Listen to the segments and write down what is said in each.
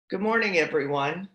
Good morning, everyone.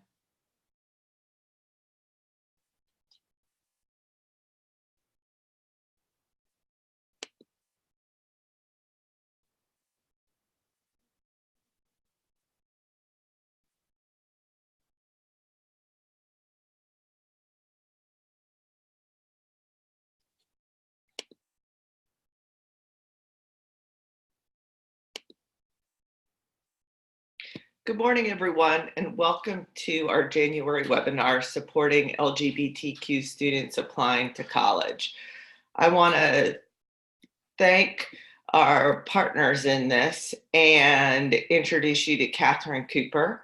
Good morning, everyone, and welcome to our January webinar supporting LGBTQ students applying to college. I want to thank our partners in this and introduce you to Catherine Cooper,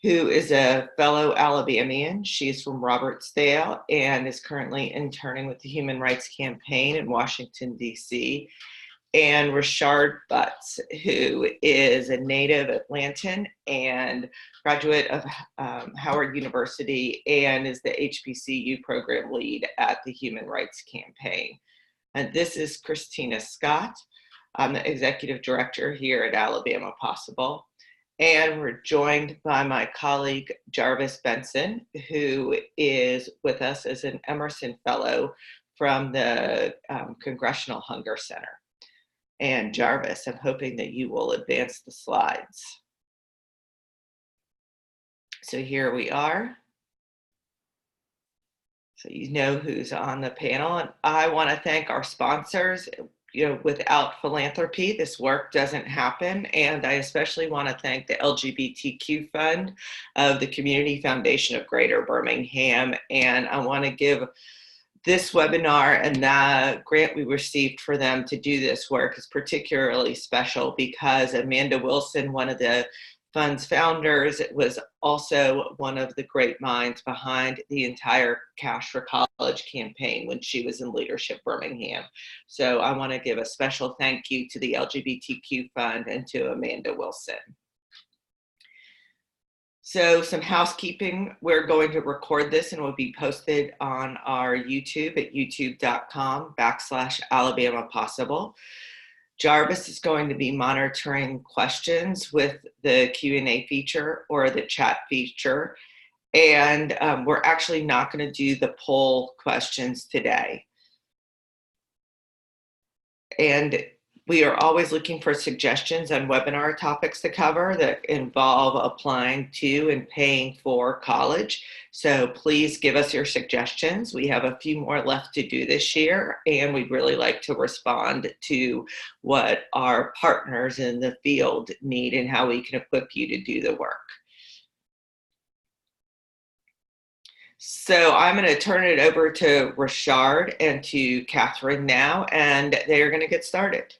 who is a fellow Alabamian. She's from Robertsdale and is currently interning with the Human Rights Campaign in Washington, D.C., and Rashard Butts, who is a native Atlantan and graduate of Howard University and is the HBCU program lead at the Human Rights Campaign. And this is Christina Scott. I'm the executive director here at Alabama Possible. And we're joined by my colleague, Jarvis Benson, who is with us as an Emerson Fellow from the Congressional Hunger Center. And Jarvis, I'm hoping that you will advance the slides. So here we are. So you know who's on the panel. And I want to thank our sponsors. You know, without philanthropy, this work doesn't happen. And I especially want to thank the LGBTQ Fund of the Community Foundation of Greater Birmingham. And I want to give this webinar and the grant we received for them to do this work is particularly special because Amanda Wilson, one of the fund's founders, was also one of the great minds behind the entire Cash for College campaign when she was in Leadership Birmingham. So I want to give a special thank you to the LGBTQ Fund and to Amanda Wilson. So some housekeeping, we're going to record this and will be posted on our YouTube at youtube.com/Alabama Possible. Jarvis is going to be monitoring questions with the Q&A feature or the chat feature. And we're actually not going to do the poll questions today. And we are always looking for suggestions on webinar topics to cover that involve applying to and paying for college. So please give us your suggestions. We have a few more left to do this year, and we'd really like to respond to what our partners in the field need and how we can equip you to do the work. So I'm going to turn it over to Rashard and to Catherine now, and they are going to get started.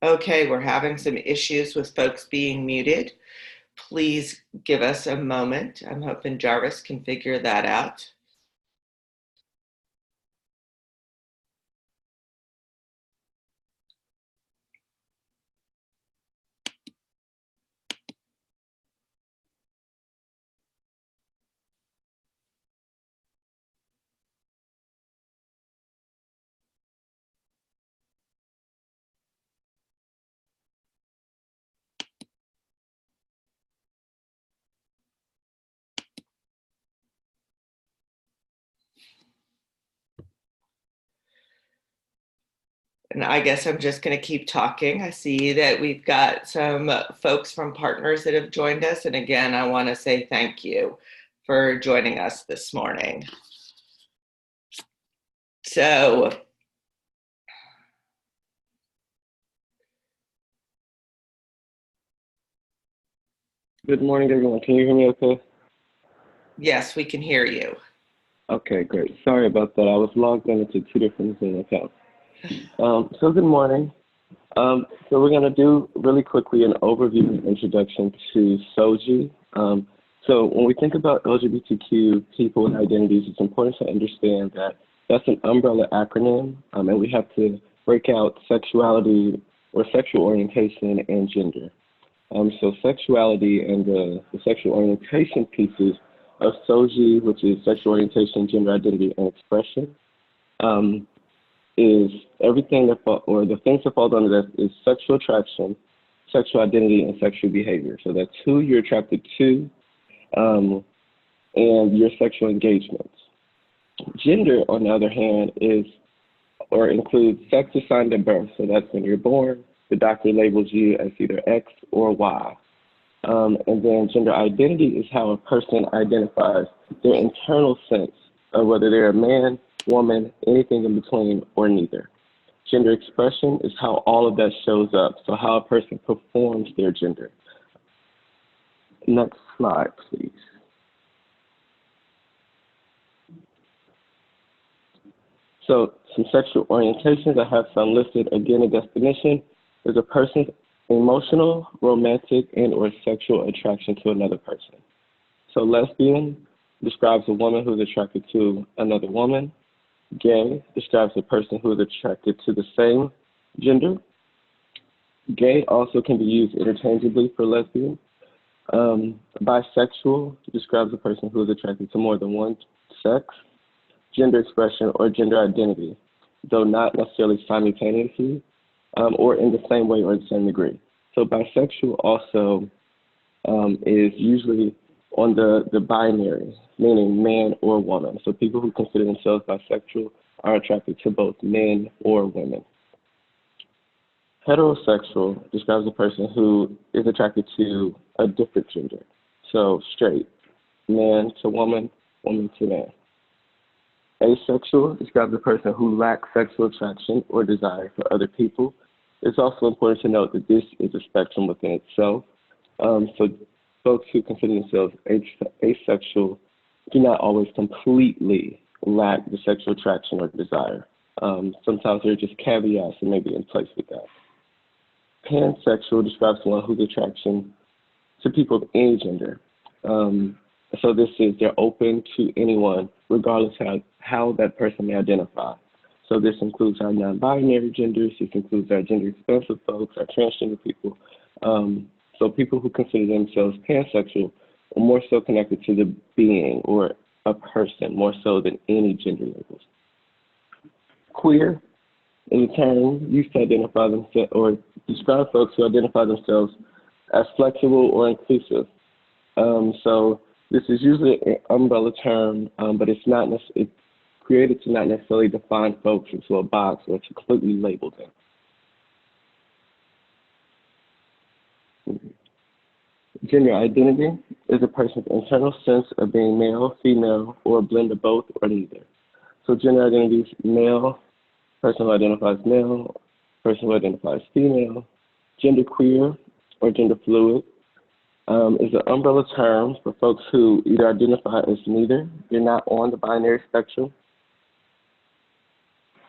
Okay, we're having some issues with folks being muted. Please give us a moment. I'm hoping Jarvis can figure that out. And I guess I'm just going to keep talking. I see that we've got some folks from partners that have joined us. And again, I want to say thank you for joining us this morning. So Good morning, everyone. Can you hear me okay? Yes, we can hear you. Okay, great. Sorry about that. I was logged into two different Zoom accounts. So good morning. So we're going to do really quickly an overview and introduction to SOGIE. So when we think about LGBTQ people and identities, it's important to understand that that's an umbrella acronym, and we have to break out sexuality or sexual orientation and gender. So sexuality and the sexual orientation pieces of SOGIE, which is sexual orientation, gender identity, and expression, is everything that or the things that fall under that is sexual attraction, sexual identity, and sexual behavior. So that's who you're attracted to, and your sexual engagements. Gender, on the other hand, is or includes sex assigned at birth. So that's when you're born. The doctor labels you as either X or Y. And then gender identity is how a person identifies their internal sense of whether they're a man, woman, anything in between, or neither. Gender expression is how all of that shows up, so how a person performs their gender. Next slide, please. So some sexual orientations, I have some listed. Again, a definition is a person's emotional, romantic, and or sexual attraction to another person. So lesbian describes a woman who is attracted to another woman. Gay describes a person who is attracted to the same gender. Gay also can be used interchangeably for lesbian. Bisexual describes a person who is attracted to more than one sex. Gender expression or gender identity, though not necessarily simultaneously or in the same way or the same degree. So bisexual also is usually on the binary, meaning man or woman. So people who consider themselves bisexual are attracted to both men or women. Heterosexual describes a person who is attracted to a different gender. So straight, man to woman, woman to man. Asexual describes a person who lacks sexual attraction or desire for other people. It's also important to note that this is a spectrum within itself. So folks who consider themselves asexual do not always completely lack the sexual attraction or desire. Sometimes there are just caveats that may be in place with that. Pansexual describes someone whose attraction to people of any gender. So this is they're open to anyone, regardless of how that person may identify. So this includes our non-binary genders, this includes our gender-expansive folks, our transgender people. So people who consider themselves pansexual are more so connected to the being or a person, more so than any gender labels. Queer is a term used to identify themselves or describe folks who identify themselves as flexible or inclusive. So this is usually an umbrella term, but it's created to not necessarily define folks into a box or to completely label them. Gender identity is a person's internal sense of being male, female, or a blend of both or neither. So gender identity is male, person who identifies male, person who identifies female. Gender queer or gender fluid is an umbrella term for folks who either identify as neither, they're not on the binary spectrum.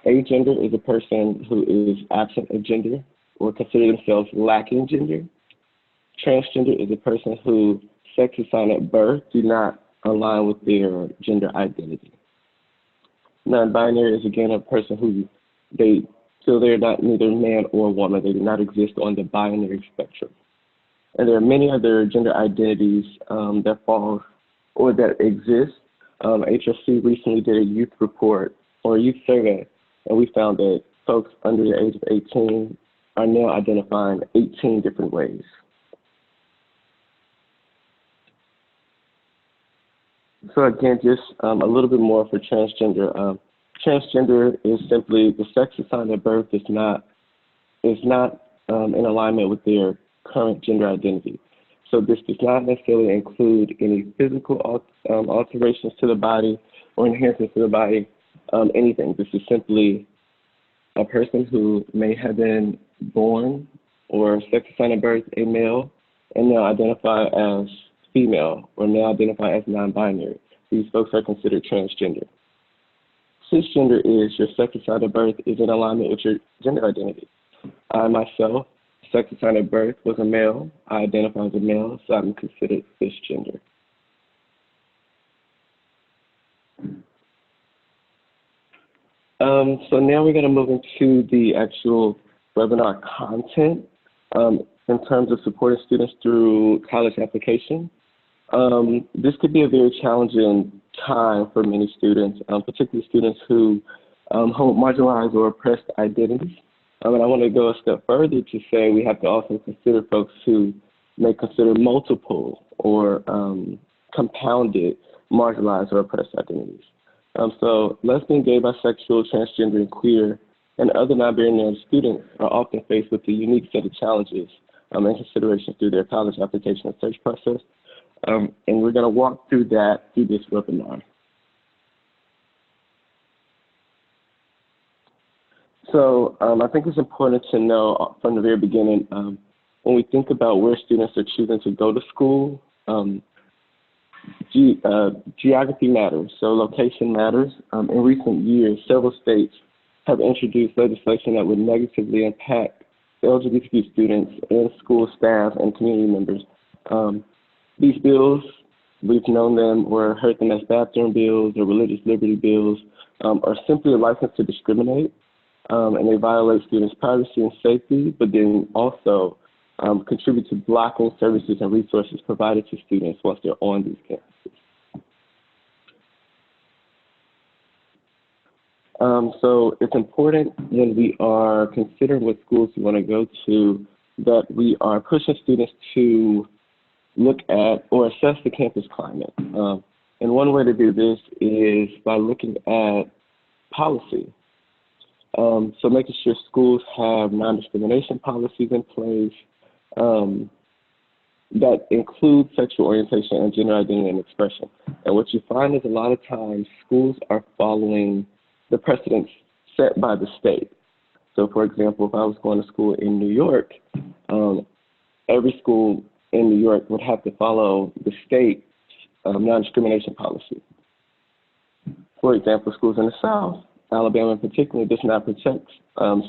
Agender is a person who is absent of gender or consider themselves lacking gender. Transgender is a person who sex assigned at birth do not align with their gender identity. Non-binary is again a person who they feel they're not neither man or woman. They do not exist on the binary spectrum. And there are many other gender identities that fall or that exist. HRC recently did a youth report or a youth survey, and we found that folks under the age of 18 are now identifying 18 different ways. So again, just a little bit more for transgender. Transgender is simply the sex assigned at birth is not in alignment with their current gender identity. So this does not necessarily include any physical alterations to the body or enhancements to the body, anything. This is simply a person who may have been born or sex assigned at birth a male, and now identify as female or now identify as non-binary. These folks are considered transgender. Cisgender is your sex assigned at birth is in alignment with your gender identity. I myself, sex assigned at birth was a male. I identify as a male, so I'm considered cisgender. So now we're going to move into the actual webinar content in terms of supporting students through college application. This could be a very challenging time for many students, particularly students who hold marginalized or oppressed identities. And I want to go a step further to say we have to also consider folks who may consider multiple or compounded marginalized or oppressed identities. So lesbian, gay, bisexual, transgender, and queer, and other non-binary students are often faced with a unique set of challenges and considerations through their college application and search process. And we're going to walk through that through this webinar. So I think it's important to know from the very beginning, when we think about where students are choosing to go to school, geography matters, so location matters. In recent years, several states have introduced legislation that would negatively impact LGBTQ students and school staff and community members. These bills, we've known them or heard them as bathroom bills or religious liberty bills, are simply a license to discriminate, and they violate students' privacy and safety, but then also contribute to blocking services and resources provided to students once they're on these campuses. So it's important when we are considering what schools we want to go to that we are pushing students to look at or assess the campus climate. And one way to do this is by looking at policy. So making sure schools have non-discrimination policies in place that include sexual orientation and gender identity and expression. And what you find is a lot of times schools are following the precedents set by the state. So for example, if I was going to school in New York, every school in New York would have to follow the state non-discrimination policy. For example, schools in the South, Alabama in particular, does not protect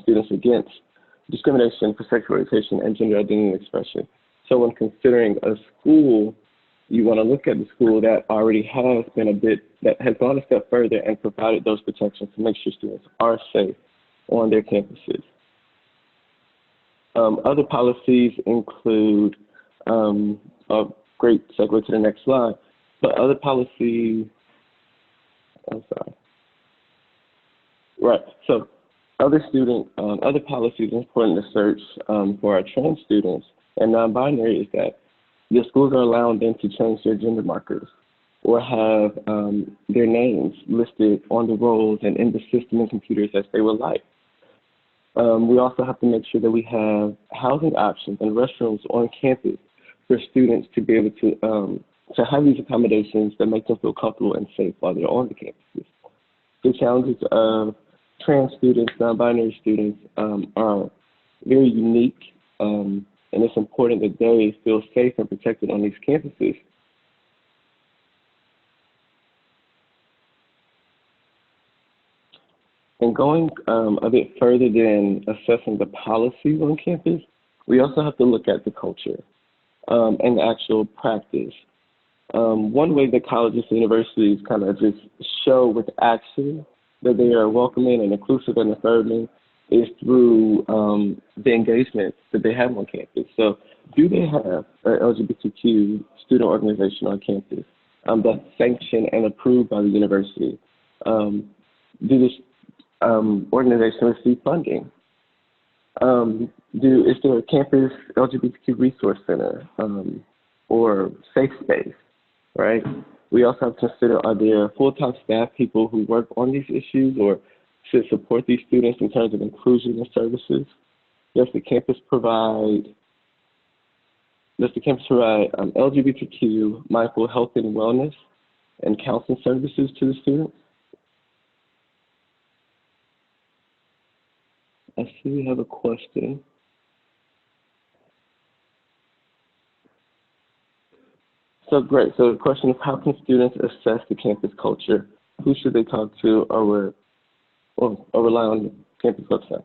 students against discrimination for sexual orientation and gender identity and expression. So when considering a school, you want to look at the school that already has been that has gone a step further and provided those protections to make sure students are safe on their campuses. Other policies include, a great segue to the next slide, but other policies, so other policies important to search for our trans students and non-binary is that your schools are allowing them to change their gender markers or have their names listed on the rolls and in the system and computers as they would like. We also have to make sure that we have housing options and restrooms on campus for students to be able to have these accommodations that make them feel comfortable and safe while they're on the campuses. The challenges of trans students, non-binary students are very unique, and it's important that they feel safe and protected on these campuses. And going a bit further than assessing the policies on campus, we also have to look at the culture and the actual practice. One way that colleges and universities kind of just show with action that they are welcoming and inclusive and affirming is through the engagement that they have on campus. So do they have an LGBTQ student organization on campus that's sanctioned and approved by the university? Do this organization receive funding? Is there a campus LGBTQ resource center or safe space, right? We also have to consider, are there full-time staff people who work on these issues or should support these students in terms of inclusion and services? Does the campus provide LGBTQ mindful health and wellness and counseling services to the students? I see we have a question. So great. So the question is, how can students assess the campus culture? Who should they talk to, or rely on the campus website?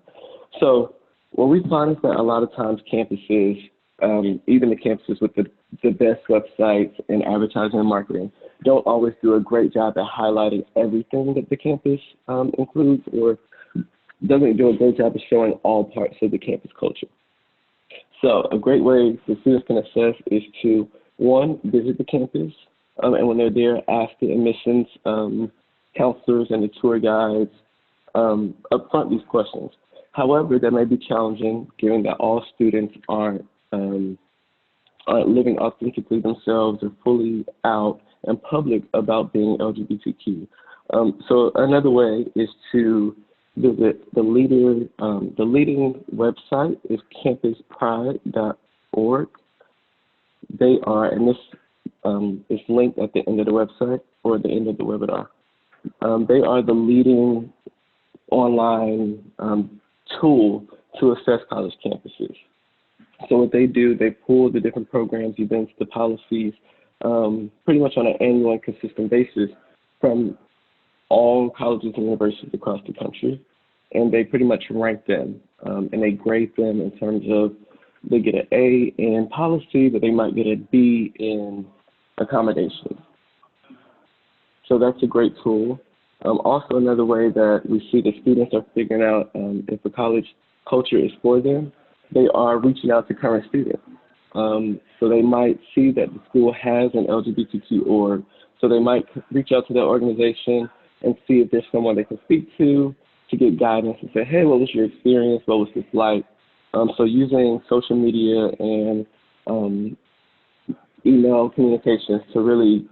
So what we find is that a lot of times campuses, even the campuses with the best websites and advertising and marketing, don't always do a great job at highlighting everything that the campus includes, or doesn't do a great job of showing all parts of the campus culture. So a great way the students can assess is to, one, visit the campus, and when they're there, ask the admissions counselors and the tour guides upfront these questions. However, that may be challenging given that all students aren't living authentically themselves or fully out and public about being LGBTQ. So another way is to visit the leading website is campuspride.org. They are, and this is linked at the end of the website or at the end of the webinar. They are the leading online tool to assess college campuses. So what they do, they pull the different programs, events, the policies, pretty much on an annual and consistent basis from all colleges and universities across the country, and they pretty much rank them, and they grade them in terms of they get an A in policy, but they might get a B in accommodation. So that's a great tool. Also, another way that we see the students are figuring out if the college culture is for them, they are reaching out to current students. So they might see that the school has an LGBTQ org, so they might reach out to that organization and see if there's someone they can speak to get guidance and say, hey, what was your experience? What was this like? So using social media and email communications to really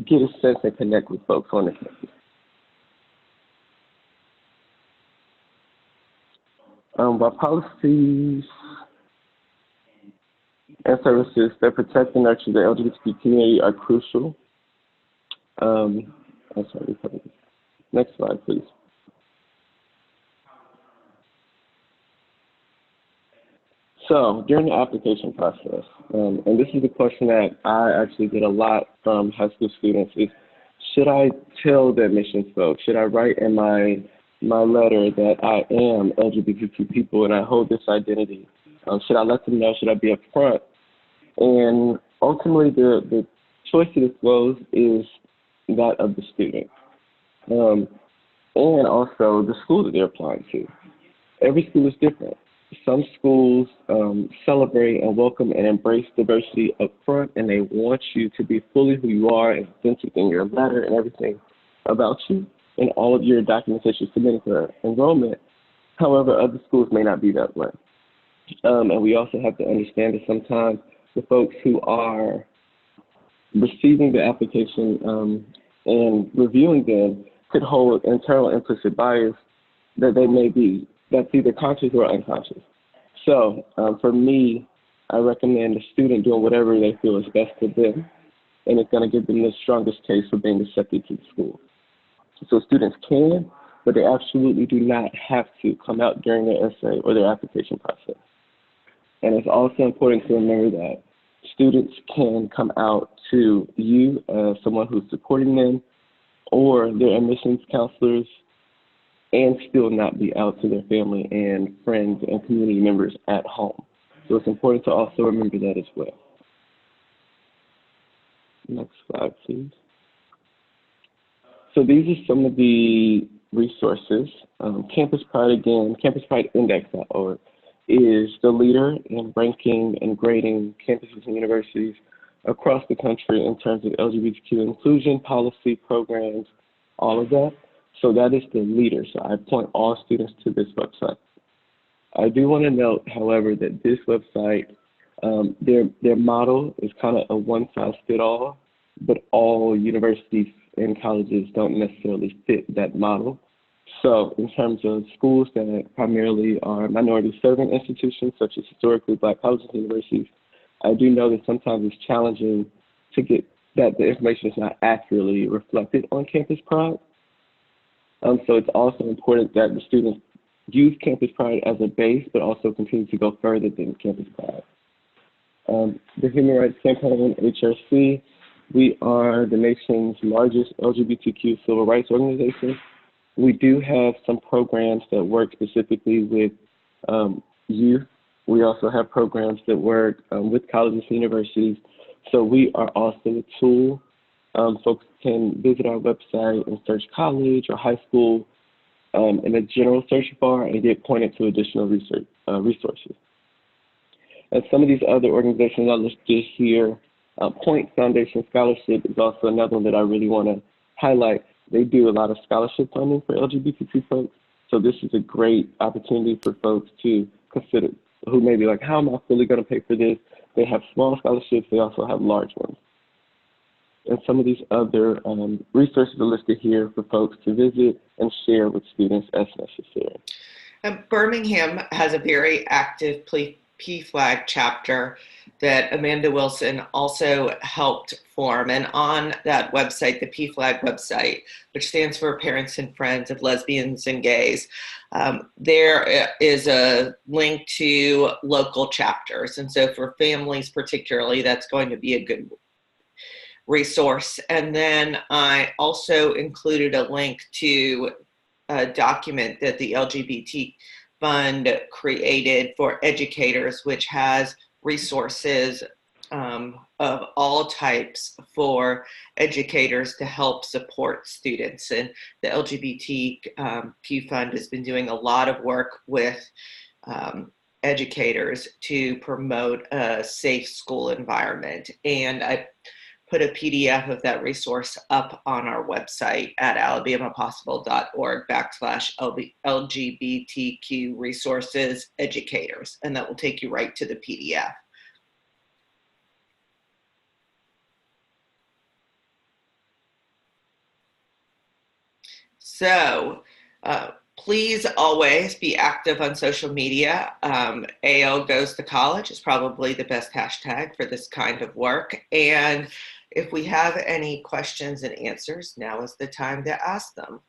get a sense and connect with folks on the campus. While policies and services that protect and nurture the LGBT community are crucial. I'm sorry, next slide, please. So during the application process, and this is a question that I actually get a lot from high school students, is should I tell the admissions folks, should I write in my letter that I am LGBTQ people and I hold this identity? Should I let them know? Should I be upfront? And ultimately, the choice to disclose is that of the student, and also the school that they're applying to. Every school is different. Some schools celebrate and welcome and embrace diversity up front, and they want you to be fully who you are and authentic in your letter and everything about you and all of your documents that you're submitting for enrollment. However, other schools may not be that way. And we also have to understand that sometimes the folks who are receiving the application and reviewing them could hold internal implicit bias that they may be, that's either conscious or unconscious. So for me, I recommend a student doing whatever they feel is best for them, and it's going to give them the strongest case for being accepted to the school. So students can, but they absolutely do not have to come out during their essay or their application process. And it's also important to remember that students can come out to you as someone who's supporting them or their admissions counselors and still not be out to their family and friends and community members at home. So it's important to also remember that as well. Next slide, please. So these are some of the resources. Campus Pride, again, CampusPrideIndex.org is the leader in ranking and grading campuses and universities across the country in terms of LGBTQ inclusion, policy, programs, all of that. So that is the leader. So I point all students to this website. I do want to note, however, that this website, their model is kind of a one-size-fits-all, but all universities and colleges don't necessarily fit that model. So in terms of schools that primarily are minority-serving institutions, such as historically Black colleges and universities, I do know that sometimes it's challenging to get that the information is not accurately reflected on Campus Pride. So it's also important that the students use Campus Pride as a base, but also continue to go further than Campus Pride. The Human Rights Campaign, HRC, We are the nation's largest LGBTQ civil rights organization. We do have some programs that work specifically with youth. We also have programs that work with colleges and universities. So we are also a tool. Folks can visit our website and search college or high school in a general search bar and get pointed to additional resources. And some of these other organizations I listed here, Point Foundation Scholarship is also another one that I really want to highlight. They do a lot of scholarship funding for LGBTQ folks. So this is a great opportunity for folks to consider who may be like, how am I fully going to pay for this? They have small scholarships. They also have large ones. And some of these other resources are listed here for folks to visit and share with students as necessary. Birmingham has a very active PFLAG chapter that Amanda Wilson also helped form. And on that website, the PFLAG website, which stands for Parents and Friends of Lesbians and Gays, there is a link to local chapters. And so for families particularly, that's going to be a good resource. And then I also included a link to a document that the LGBT Fund created for educators, which has resources of all types for educators to help support students. And the LGBTQ Fund has been doing a lot of work with educators to promote a safe school environment. And I put a PDF of that resource up on our website at alabamapossible.org/LGBTQ resources educators, and that will take you right to the PDF. So please always be active on social media. AO Goes to College is probably the best hashtag for this kind of work. And if we have any questions and answers, now is the time to ask them.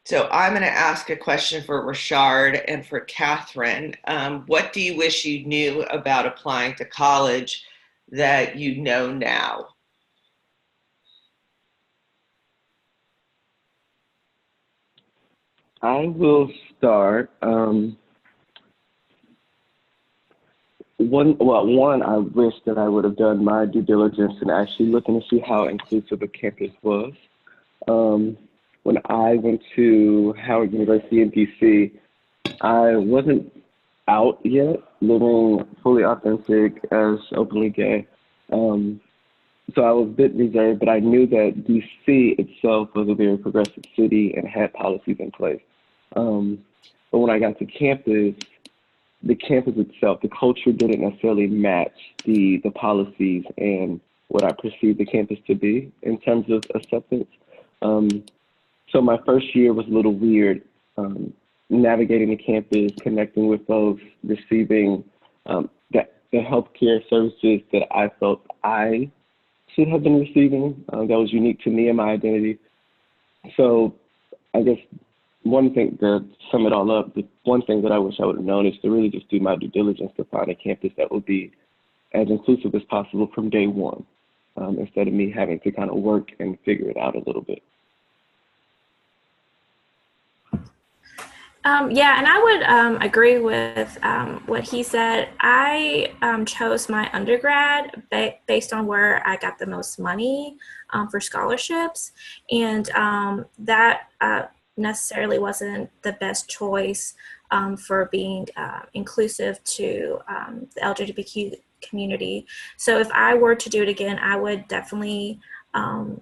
So I'm going to ask a question for Rashard and for Catherine. What do you wish you knew about applying to college that you know now? I will start. One, I wish that I would have done my due diligence and actually looking to see how inclusive a campus was. When I went to Howard University in DC, I wasn't out yet, living fully authentic as openly gay. So I was a bit reserved, but I knew that DC itself was a very progressive city and had policies in place. But when I got to campus, the campus itself, the culture didn't necessarily match the policies and what I perceived the campus to be in terms of acceptance. So my first year was a little weird, navigating the campus, connecting with folks, receiving the healthcare services that I felt I should have been receiving, that was unique to me and my identity. So I guess one thing to sum it all up, the one thing that I wish I would have known is to really just do my due diligence to find a campus that would be as inclusive as possible from day one, instead of me having to kind of work and figure it out a little bit. Yeah, and I would agree with what he said. I chose my undergrad based on where I got the most money for scholarships, and that necessarily wasn't the best choice for being inclusive to the LGBTQ community. So if I were to do it again, I would definitely have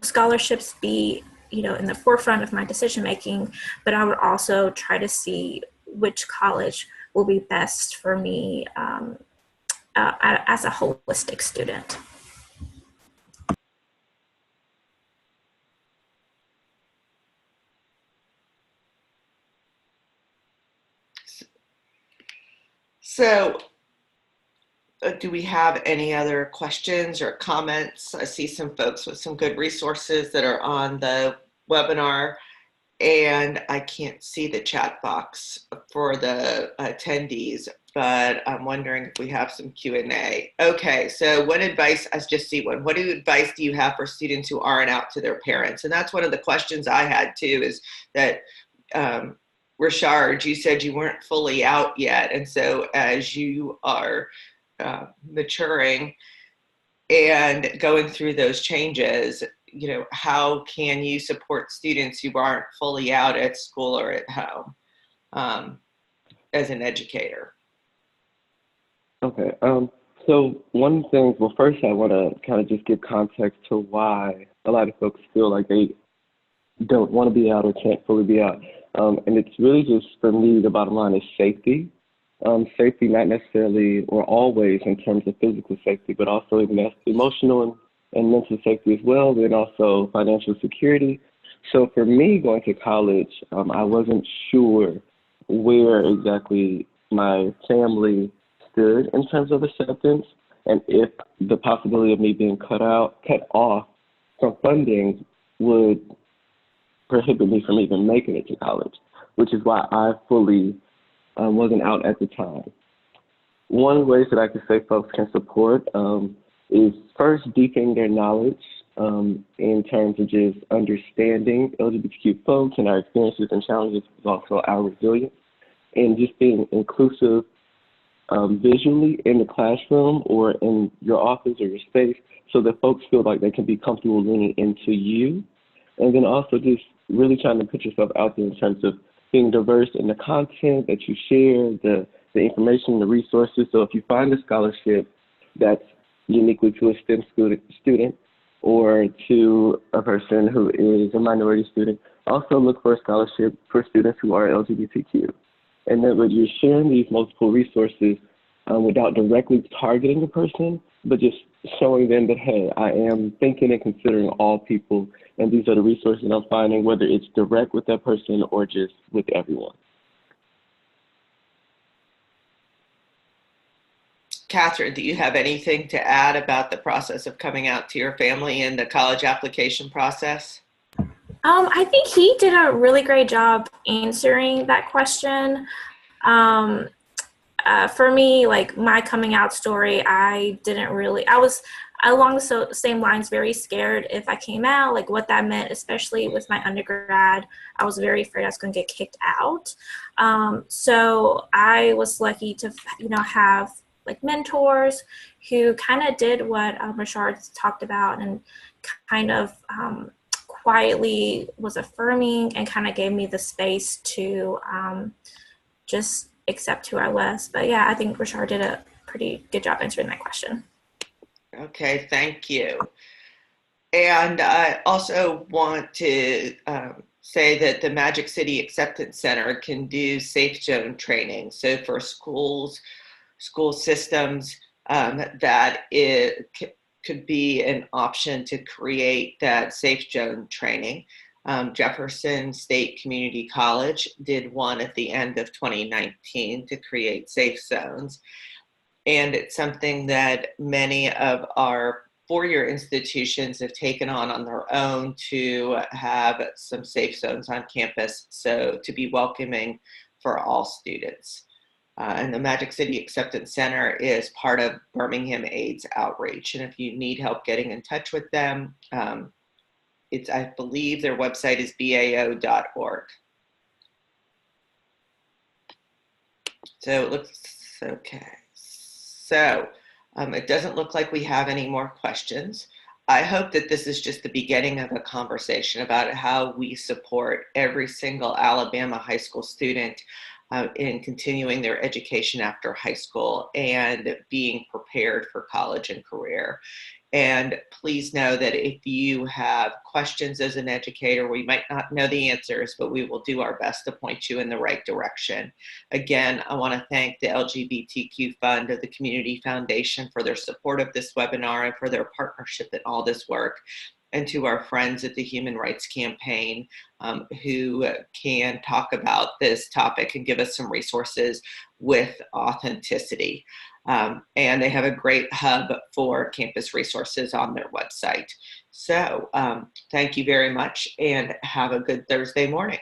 scholarships be in the forefront of my decision making, but I would also try to see which college will be best for me as a holistic student. So do we have any other questions or comments? I see some folks with some good resources that are on the webinar And I can't see the chat box for the attendees, but I'm wondering if we have some Q&A. Okay, so what advice, I just see one. What advice do you have for students who aren't out to their parents? And that's one of the questions I had too, is that Rashard, you said you weren't fully out yet. And so as you are maturing and going through those changes, you know, how can you support students who aren't fully out at school or at home as an educator? Okay. So one thing, well, first I want to kind of just give context to why a lot of folks feel like they don't want to be out or can't fully be out. And it's really just, for me, the bottom line is safety. Safety, not necessarily or always in terms of physical safety, but also emotional and mental safety as well, then also financial security. So for me, going to college, I wasn't sure where exactly my family stood in terms of acceptance, and if the possibility of me being cut off from funding would prohibit me from even making it to college, which is why I fully wasn't out at the time. One of the ways that I could say folks can support is first deepening their knowledge in terms of just understanding LGBTQ folks and our experiences and challenges, but also our resilience, and just being inclusive visually in the classroom or in your office or your space, so that folks feel like they can be comfortable leaning into you. And then also just really trying to put yourself out there in terms of being diverse in the content that you share, the information, the resources. So if you find a scholarship that's uniquely to a STEM student or to a person who is a minority student, also look for a scholarship for students who are LGBTQ. And then when you're sharing these multiple resources without directly targeting the person, but just showing them that, hey, I am thinking and considering all people, and these are the resources I'm finding, whether it's direct with that person or just with everyone. Catherine, do you have anything to add about the process of coming out to your family and the college application process? I think he did a really great job answering that question. For me, like my coming out story, I was along the same lines, very scared if I came out, like what that meant, especially with my undergrad. I was very afraid I was going to get kicked out. So I was lucky to, have like mentors who kind of did what Rashard talked about and kind of quietly was affirming and kind of gave me the space to just accept who I was. But yeah, I think Rashard did a pretty good job answering that question. Okay, thank you. And I also want to say that the Magic City Acceptance Center can do safe zone training. So for schools, school systems, that it could be an option to create that safe zone training. Jefferson State Community College did one at the end of 2019 to create safe zones. And it's something that many of our four-year institutions have taken on their own to have some safe zones on campus, so to be welcoming for all students. And the Magic City Acceptance Center is part of Birmingham AIDS Outreach. And if you need help getting in touch with them, I believe their website is bao.org. So it looks okay. So it doesn't look like we have any more questions. I hope that this is just the beginning of a conversation about how we support every single Alabama high school student in continuing their education after high school and being prepared for college and career. And please know that if you have questions as an educator, we might not know the answers, but we will do our best to point you in the right direction. Again, I want to thank the LGBTQ Fund of the Community Foundation for their support of this webinar and for their partnership in all this work, and to our friends at the Human Rights Campaign who can talk about this topic and give us some resources with authenticity. And they have a great hub for campus resources on their website. So thank you very much and have a good Thursday morning.